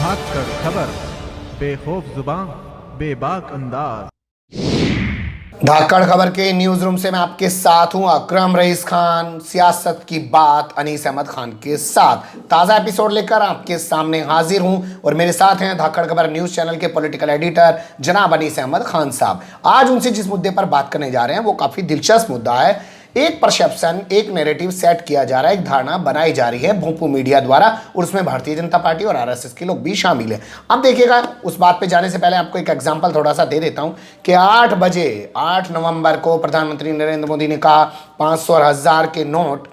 धाकड़ खबर, बेखौफ जुबान, बेबाक अंदाज। धाकड़ खबर के न्यूज रूम से मैं आपके साथ हूं अकरम रईस खान। सियासत की बात अनीस अहमद खान के साथ ताज़ा एपिसोड लेकर आपके सामने हाजिर हूं और मेरे साथ हैं धाकड़ खबर न्यूज चैनल के पॉलिटिकल एडिटर जनाब अनीस अहमद खान साहब। आज उनसे जिस मुद्दे पर बात करने जा रहे हैं वो काफ़ी दिलचस्प मुद्दा है। एक परसेप्शन, एक नैरेटिव सेट किया जा रहा है, एक धारणा बनाई जा रही है भोंपू मीडिया द्वारा और उसमें भारतीय जनता पार्टी और आरएसएस के लोग भी शामिल हैं। अब देखिएगा, उस बात पे जाने से पहले आपको एक एग्जांपल थोड़ा सा दे देता हूं कि 8 बजे 8 नवंबर को प्रधानमंत्री नरेंद्र मोदी ने कहा 500 और 1000 के नोट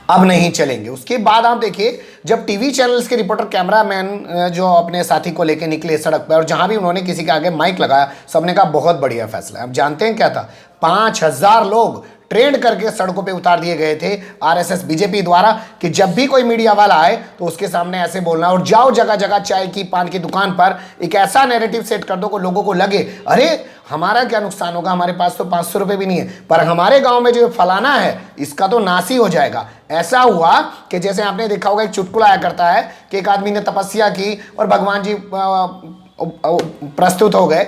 अब नहीं चलेंगे। उसके बाद आप देखिए, जब टीवी चैनल्स के रिपोर्टर कैमरामैन जो अपने साथी को लेकर निकले सड़क पर और जहां भी उन्होंने किसी के आगे माइक लगाया, सबने कहा बहुत बढ़िया फैसला है। अब जानते हैं क्या था? 5000 लोग ट्रेंड करके सड़कों पे उतार दिए गए थे आरएसएस बीजेपी द्वारा कि जब भी कोई मीडिया वाला आए तो उसके सामने ऐसे बोलना और जाओ जगह जगह चाय की पान की दुकान पर एक ऐसा नैरेटिव सेट कर दो कि लोगों को लगे अरे हमारा क्या नुकसान होगा, हमारे पास तो 500 रुपये भी नहीं है, पर हमारे गांव में जो फलाना है इसका तो नाश ही हो जाएगा। ऐसा हुआ कि जैसे आपने देखा होगा, एक चुटकुला आया करता है कि एक आदमी ने तपस्या की और भगवान जी प्रस्तुत हो गए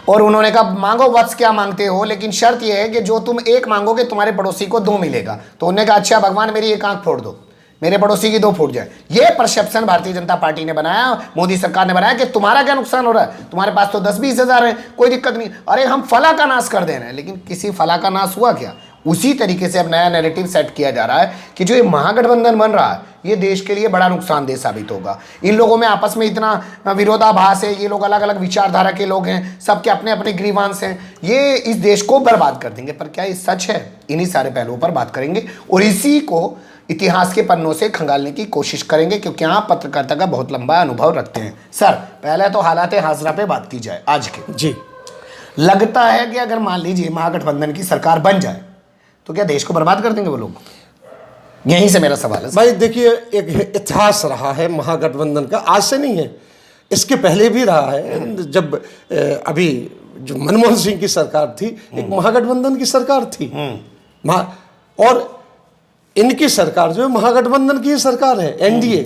और उन्होंने कहा मांगो वत्स क्या मांगते हो, लेकिन शर्त यह है कि जो तुम एक मांगोगे तुम्हारे पड़ोसी को 2 मिलेगा। तो उन्होंने कहा अच्छा भगवान मेरी एक आंख फोड़ दो, मेरे पड़ोसी की 2 फूट जाए। ये परसेप्शन भारतीय जनता पार्टी ने बनाया, मोदी सरकार ने बनाया कि तुम्हारा क्या नुकसान हो रहा है, तुम्हारे पास तो 10-20 हजार है, कोई दिक्कत नहीं, अरे हम फला का नाश कर दे रहे हैं। लेकिन किसी फला का नाश हुआ क्या? उसी तरीके से अब नया नैरेटिव सेट किया जा रहा है कि जो ये महागठबंधन बन रहा है ये देश के लिए बड़ा नुकसानदेह साबित होगा। इन लोगों में आपस में इतना विरोधाभास है, ये लोग अलग अलग विचारधारा के लोग हैं, सबके अपने अपने ग्रीवांस हैं, ये इस देश को बर्बाद कर देंगे। पर क्या ये सच है? इन्हीं सारे पहलुओं पर बात करेंगे और इसी को इतिहास के पन्नों से खंगालने की कोशिश करेंगे, क्योंकि आप पत्रकारिता का बहुत लंबा अनुभव रखते हैं। सर, पहले तो हालात हाजरा पे बात की जाए आज के। जी, लगता है कि अगर मान लीजिए महागठबंधन की सरकार बन जाए तो क्या देश को बर्बाद कर देंगे वो लोग? यहीं से मेरा सवाल है भाई देखिए, एक इतिहास रहा है महागठबंधन का, आज से नहीं है, इसके पहले भी रहा है। जब अभी जो मनमोहन सिंह की सरकार थी, एक महागठबंधन की सरकार थी, और इनकी सरकार जो है महागठबंधन की सरकार है, एनडीए।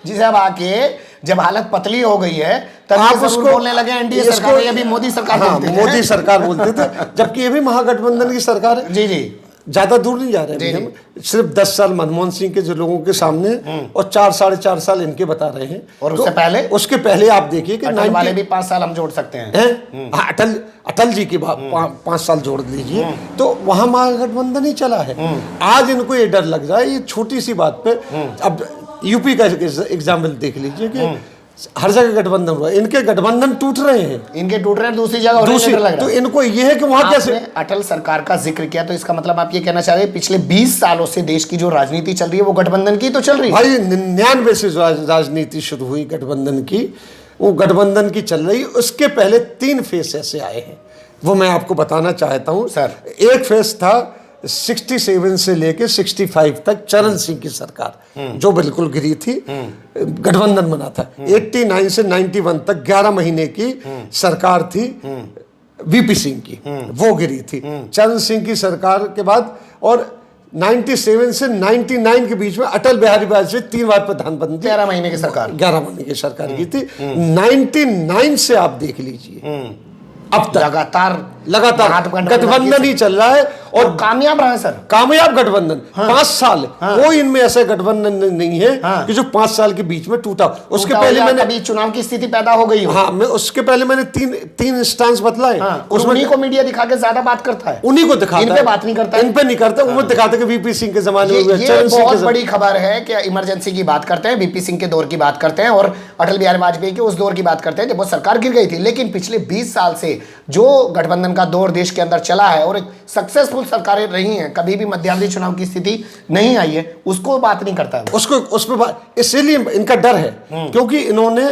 जिसे अब आके जब हालत पतली हो गई है तब आप उसको बोलने लगे एनडीए सरकार, ये भी मोदी सरकार बोलते थे। मोदी सरकार बोलते थे, जबकि ये भी महागठबंधन की सरकार है। जी जी, ज्यादा दूर नहीं जा रहे हैं हम, सिर्फ 10 साल मनमोहन सिंह के जो लोगों के सामने और 4-4.5 साल इनके बता रहे हैं। और उससे पहले आप देखिए कि अटल वाले भी 5 साल हम जोड़ सकते हैं। अटल जी की बात 5 साल जोड़ लीजिए, तो वहां महागठबंधन ही चला है। आज इनको ये डर लग रहा है, ये छोटी सी बात पे। अब यूपी का एग्जाम्पल देख लीजिए कि हर जगह गठबंधन हुआ, इनके गठबंधन टूट रहे हैं, दूसरी जगह दूसरी, तो इनको ये है कि वहां कैसे। अटल सरकार का जिक्र किया, तो इसका मतलब आप ये कहना चाह रहे हैं पिछले 20 सालों से देश की जो राजनीति चल रही है वो गठबंधन की तो चल रही है। भाई 99 से राजनीति शुरू हुई गठबंधन की, वो गठबंधन की चल रही। उसके पहले 3 फेस ऐसे आए हैं, वो मैं आपको बताना चाहता हूँ सर। एक फेस था 67 से लेके 65 तक चरण सिंह की सरकार, जो बिल्कुल गिरी थी, गठबंधन बना था। 89 से 91 तक 11 महीने की सरकार थी वीपी सिंह की, वो गिरी थी। चरण सिंह की सरकार के बाद और 97 से 99 के बीच में अटल बिहारी वाजपेयी 3 बार प्रधानमंत्री, 11 महीने की सरकार, 11 महीने की सरकार की थी। 99 से आप देख लीजिए अब तक लगातार गठबंधन ही चल रहा है और कामयाब रहा है सर, कामयाब गठबंधन। 5 साल कोई इनमें ऐसा गठबंधन नहीं है कि जो 5 साल के बीच में टूटा। उसके पहले मैंने अभी चुनाव की स्थिति पैदा हो गई हो। हाँ, मैं उसके पहले मैंने तीन स्टांस बतलाए। उसमें उन्हीं को मीडिया दिखा के ज्यादा बात करता है, उन्हीं को दिखाता है, इन पे बात नहीं करता, इन पे नहीं करता। वो दिखाते कि वीपी सिंह के जमाने में बहुत बड़ी खबर है कि इमरजेंसी की बात करते हैं, वीपी सिंह के दौर की बात करते हैं और अटल बिहारी वाजपेयी के उस दौर की बात करते हैं जब वो सरकार गिर गई थी। लेकिन पिछले 20 साल से जो गठबंधन का दौर देश के अंदर चला है और एक सक्सेसफुल सरकारें रही हैं, कभी भी मध्यावधि चुनाव की स्थिति नहीं आई है, उसको बात नहीं करता है, उसको इसीलिए इनका डर है, क्योंकि इन्होंने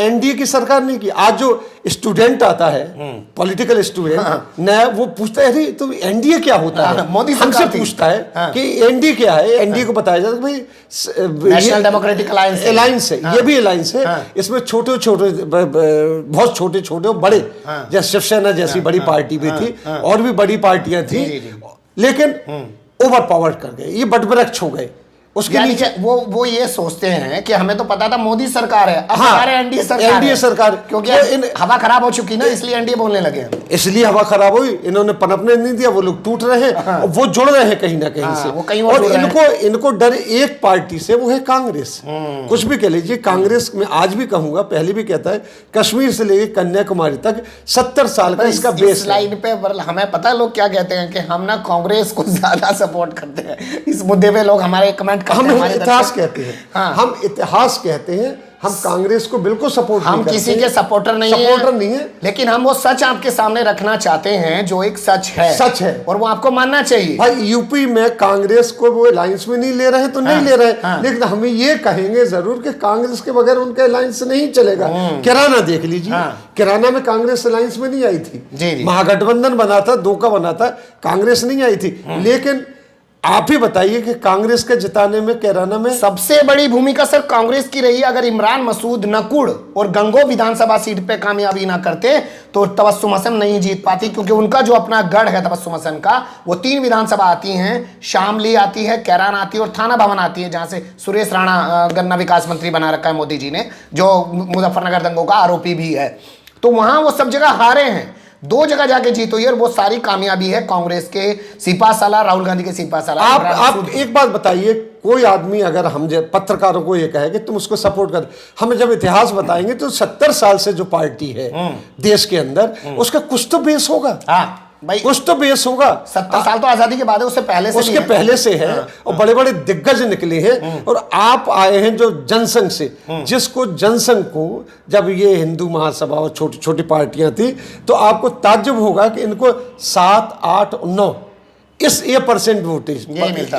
एनडीए की सरकार नहीं की। आज जो स्टूडेंट आता है, पॉलिटिकल स्टूडेंट नया, वो पूछता है अरे तो एनडीए क्या होता है, मोदी हमसे पूछता है कि एनडीए क्या है। एनडीए को बताया जाता है भाई नेशनल डेमोक्रेटिक अलायंस है, ये भी अलायंस है। इसमें छोटे छोटे, बहुत छोटे छोटे और बड़े, जैसे शिवसेना जैसी बड़ी पार्टी भी थी और भी बड़ी पार्टियां थी, लेकिन ओवर पावर कर गए, ये बटवृक्ष हो गए। उसके यानी नीचे कि वो ये सोचते हैं कि हमें तो पता था मोदी सरकार है, अब हाँ, बता रहे एनडीए सरकार एनडीए है। सरकार, क्योंकि तो हवा खराब हो चुकी ना, इसलिए एनडीए बोलने लगे हैं। इसलिए हवा खराब हुई, इन्होंने पनपने नहीं दिया, वो लोग टूट रहे हैं। हाँ। और वो जुड़ रहे हैं कहीं ना कहीं से, वो कहीं और और जुड़ रहे इनको डर एक पार्टी से, वो है कांग्रेस। कुछ भी कह लीजिए, कांग्रेस में आज भी कहूंगा, पहले भी कहता है, कश्मीर से लेकर कन्याकुमारी तक 70 साल का इसका बेस इस लाइन पे हमें पता है लोग क्या कहते हैं कि हम ना कांग्रेस को ज्यादा सपोर्ट करते हैं। इस मुद्दे पे लोग हमारे कमेंट करते हैं, हम हमारे इतिहास दर्शक। कहते हैं, हाँ। हम इतिहास कहते हैं, हम कांग्रेस को बिल्कुल सपोर्ट हम नहीं किसी करते के हैं। सपोर्टर नहीं है, लेकिन हम वो सच आपके सामने रखना चाहते हैं जो एक सच है, सच है, और वो आपको मानना चाहिए। भाई यूपी में कांग्रेस को वो अलायंस में नहीं ले रहे तो नहीं ले रहे, लेकिन हम ये कहेंगे जरूर कि कांग्रेस के बगैर उनका अलायंस नहीं चलेगा। किराना देख लीजिए, किराना में कांग्रेस अलायंस में नहीं आई थी, महागठबंधन बना था, 2 का बना था, कांग्रेस नहीं आई थी। लेकिन आप ही बताइए कि कांग्रेस के जिताने में किराना में सबसे बड़ी भूमिका सर कांग्रेस की रही। अगर इमरान मसूद नकुड़ और गंगो विधानसभा सीट पे कामयाबी ना करते तो तबस्सुम हसन नहीं जीत पाती, क्योंकि उनका जो अपना गढ़ है तबस्सुम हसन का, वो 3 विधानसभा आती हैं, शामली आती है, कैरान आती है और थाना भवन आती है, जहां से सुरेश राणा गन्ना विकास मंत्री बना रखा है मोदी जी ने, जो मुजफ्फरनगर दंगों का आरोपी भी है। तो वहां वो सब जगह हारे हैं, 2 जगह जाके जीत हुई है, और वो सारी कामयाबी है कांग्रेस के सिपासालार, राहुल गांधी के सिपासालार। आप एक बात बताइए, कोई आदमी अगर हम पत्रकारों को ये कहे कि तुम उसको सपोर्ट कर, हम जब इतिहास बताएंगे तो 70 साल से जो पार्टी है देश के अंदर, उसका कुछ तो बेस होगा। भाई कुछ तो बेस होगा। 70 साल तो आजादी के बाद है, उससे पहले से उसके पहले से है। और बड़े बड़े दिग्गज निकले हैं, और आप आए हैं जो जनसंघ से, जिसको जनसंघ को जब ये हिंदू महासभा और छोटी छोटी पार्टियां थी, तो आपको ताज्जुब होगा कि इनको 7, 8, 9 ये परसेंट वोटेज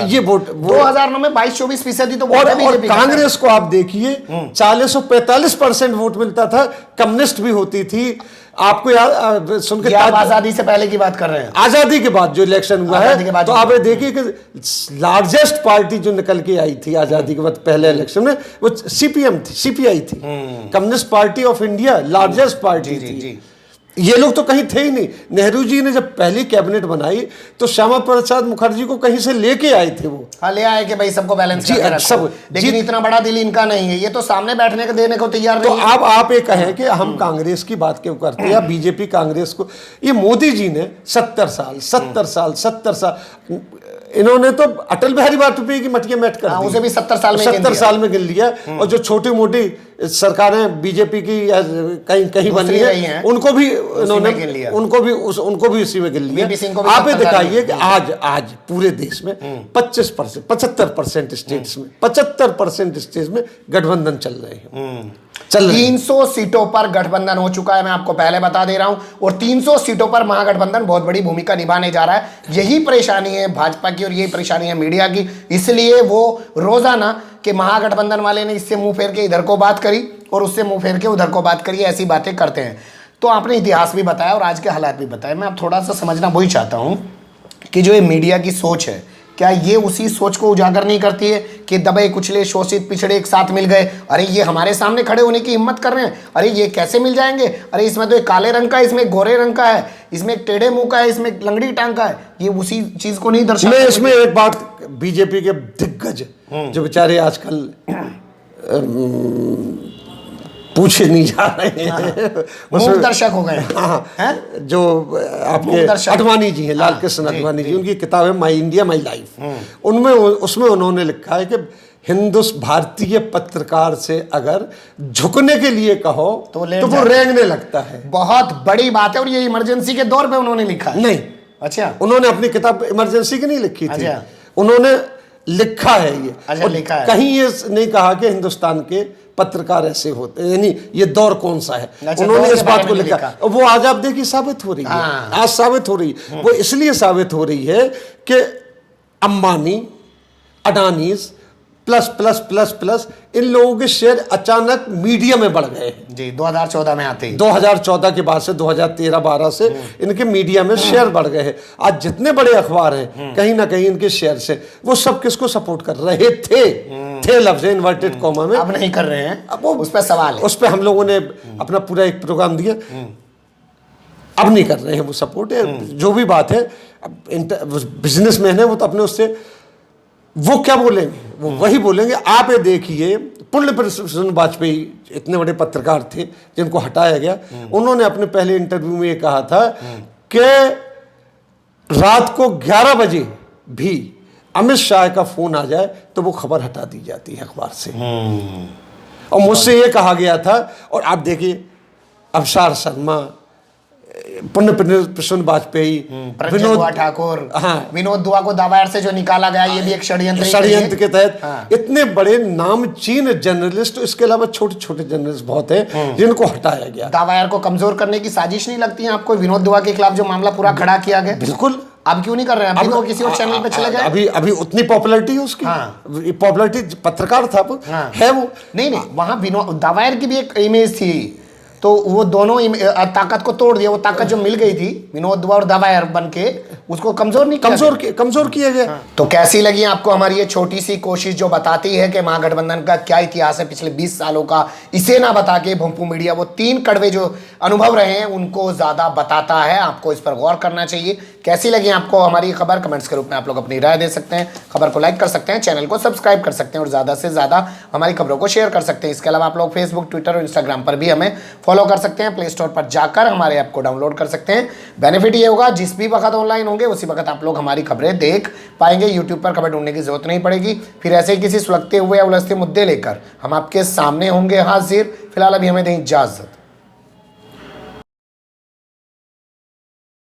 ये वोट 2009 में 22-24% तो और कांग्रेस को आप देखिए 40 और 45% वोट मिलता था। कम्युनिस्ट भी होती थी, आपको याद सुन के, आप आजादी से पहले की बात कर रहे हैं, आजादी के बाद जो इलेक्शन हुआ है, तो आप ये देखिए कि लार्जेस्ट पार्टी जो निकल के आई थी आजादी के बाद पहले इलेक्शन में, वो सीपीएम थी, सीपीआई थी, communist party of India, largest party थी। ये लोग तो कहीं थे ही नहीं। नेहरू जी ने जब पहली कैबिनेट बनाई तो श्यामा प्रसाद मुखर्जी को कहीं से लेके आए थे वो। हाँ, ले आए कि भाई सबको बैलेंस करके रखो। सब, लेकिन इतना बड़ा दिल इनका नहीं है, ये तो सामने बैठने को देने को तैयार नहीं। तो आप ये कहें कि हम कांग्रेस की बात क्यों करते हैं, या बीजेपी कांग्रेस को, ये मोदी जी ने 70 साल इन्होंने तो अटल बिहारी वाजपेयी की मटिया मेट कर दी, उसे भी 70 साल में गिन लिया। और जो छोटी मोटी सरकारें बीजेपी की कहीं बनी है, उनको भी इन्होंने उनको भी उसी में गिन लिया। आप ये दिखाइए कि आज पूरे देश में 75% स्टेट्स में 75% स्टेट्स में गठबंधन चल रहे हैं। 300 सीटों पर गठबंधन हो चुका है, मैं आपको पहले बता दे रहा हूं, और 300 सीटों पर महागठबंधन बहुत बड़ी भूमिका निभाने जा रहा है। यही परेशानी है भाजपा की और यही परेशानी है मीडिया की, इसलिए वो रोजाना कि महागठबंधन वाले ने इससे मुंह फेर के इधर को बात करी और उससे मुंह फेर के उधर को बात करी, ऐसी बातें करते हैं। तो आपने इतिहास भी बताया और आज के हालात भी बताए, मैं अब थोड़ा सा समझना वही चाहता हूं कि जो ये मीडिया की सोच है, क्या ये उसी सोच को उजागर नहीं करती है कि दबे कुचले शोषित पिछड़े एक साथ मिल गए, अरे ये हमारे सामने खड़े होने की हिम्मत कर रहे हैं, अरे ये कैसे मिल जाएंगे, अरे इसमें तो एक काले रंग का है, इसमें गोरे रंग का है, इसमें एक टेढ़े मुंह का है, इसमें लंगड़ी टांग का है, ये उसी चीज को नहीं दर्शाता। मैं इसमें एक बात, बीजेपी के दिग्गज जो बेचारे आजकल पूछे नहीं जा रहे हैं, उसमें दर्शक हो गए। जो आपके अडवाणी जी हैं, लाल कृष्ण अडवाणी जी, उनकी किताब है माई इंडिया माई लाइफ, उसमें उन्होंने लिखा है कि भारतीय पत्रकार से अगर झुकने के लिए कहो तो वो रेंगने लगता है। बहुत बड़ी बात है, और ये इमरजेंसी के दौर पे उन्होंने लिखा है। नहीं, अच्छा, उन्होंने अपनी किताब इमरजेंसी की नहीं लिखी थी, उन्होंने लिखा है ये। अच्छा, लिखा है। कहीं ये नहीं कहा कि हिंदुस्तान के पत्रकार ऐसे होते हैं, यानी ये दौर कौन सा है। अच्छा, उन्होंने इस बात को लिखा, वो आज आप देखिए साबित हो रही है, आज साबित हो रही है। वो इसलिए साबित हो रही है कि Ambani, Adanis plus plus plus plus इन लोगों के शेयर अचानक मीडिया में बढ़ गए हैं जी। 2014 में आते ही 2014 के बाद से 2013-12 से इनके मीडिया में शेयर बढ़ गए हैं। आज जितने बड़े अखबार हैं कहीं ना कहीं इनके शेयर से, वो सब किसको सपोर्ट कर रहे थे लफ्ज इन्वर्टेड कॉमा में, अब नहीं कर रहे हैं। अब उस पर सवाल है, उस पर हम लोगों ने अपना पूरा एक प्रोग्राम दिया, अब नहीं कर रहे हैं वो सपोर्ट है। जो भी बात है, बिजनेसमैन है वो तो अपने उससे वो क्या बोलेंगे? वो वही बोलेंगे। आप ये देखिए, पुण्य प्रसून वाजपेयी इतने बड़े पत्रकार थे जिनको हटाया गया, उन्होंने अपने पहले इंटरव्यू में ये कहा था कि रात को 11 बजे भी अमित शाह का फोन आ जाए तो वो खबर हटा दी जाती है अखबार से। और मुझसे ये कहा गया था। और आप देखिए, अवसार शर्मा, पुण्य प्रसून वाजपेयी, विनोद ठाकुर, हाँ, विनोद दुआ को दावायर से जो निकाला गया, ये भी एक षड्यंत्र के तहत इतने बड़े नामचीन जर्नलिस्ट, इसके अलावा छोटे छोटे जर्नलिस्ट बहुत हैं जिनको हटाया गया। दावायर को कमजोर करने की साजिश नहीं लगती है आपको? विनोद दुआ के खिलाफ जो मामला पूरा खड़ा किया गया, बिल्कुल। अब क्यों नहीं कर रहे हैं? अभी तो किसी और चैनल पे चले गए। अभी उतनी पॉपुलैरिटी है उसकी। पॉपुलैरिटी पत्रकार था वो, है वो। नहीं, वहां विनोद दावायर की भी एक इमेज थी, तो वो दोनों ताकत को तोड़ दिया। वो ताकत जो मिल गई थी विनोद दुआ और दावायर बन के, उसको कमजोर नहीं किया, कमजोर किया गया। तो कैसी लगी आपको हमारी ये छोटी सी कोशिश जो बताती है कि महागठबंधन का क्या इतिहास है पिछले 20 सालों का? इसे ना बता के भोंपू मीडिया वो 3 कड़वे जो अनुभव रहे हैं उनको ज्यादा बताता है। आपको इस पर गौर करना चाहिए। कैसी लगी आपको हमारी खबर? कमेंट्स के रूप में आप लोग अपनी राय दे सकते हैं। खबर को लाइक कर सकते हैं, चैनल को सब्सक्राइब कर सकते हैं और ज्यादा से ज्यादा हमारी खबरों को शेयर कर सकते हैं। इसके अलावा आप लोग फेसबुक, ट्विटर और इंस्टाग्राम पर भी हमें फॉलो कर सकते हैं। प्ले स्टोर पर जाकर हमारे ऐप को डाउनलोड कर सकते हैं। बेनिफिट ये होगा, जिस भी वक्त ऑनलाइन होंगे उसी वक्त आप लोग हमारी खबरें देख पाएंगे। यूट्यूब पर खबर ढूंढने की जरूरत नहीं पड़ेगी। फिर ऐसे ही किसी सुलगते हुए या उलझते मुद्दे लेकर हम आपके सामने होंगे हाजिर। फिलहाल अभी हमें दें इजाजत।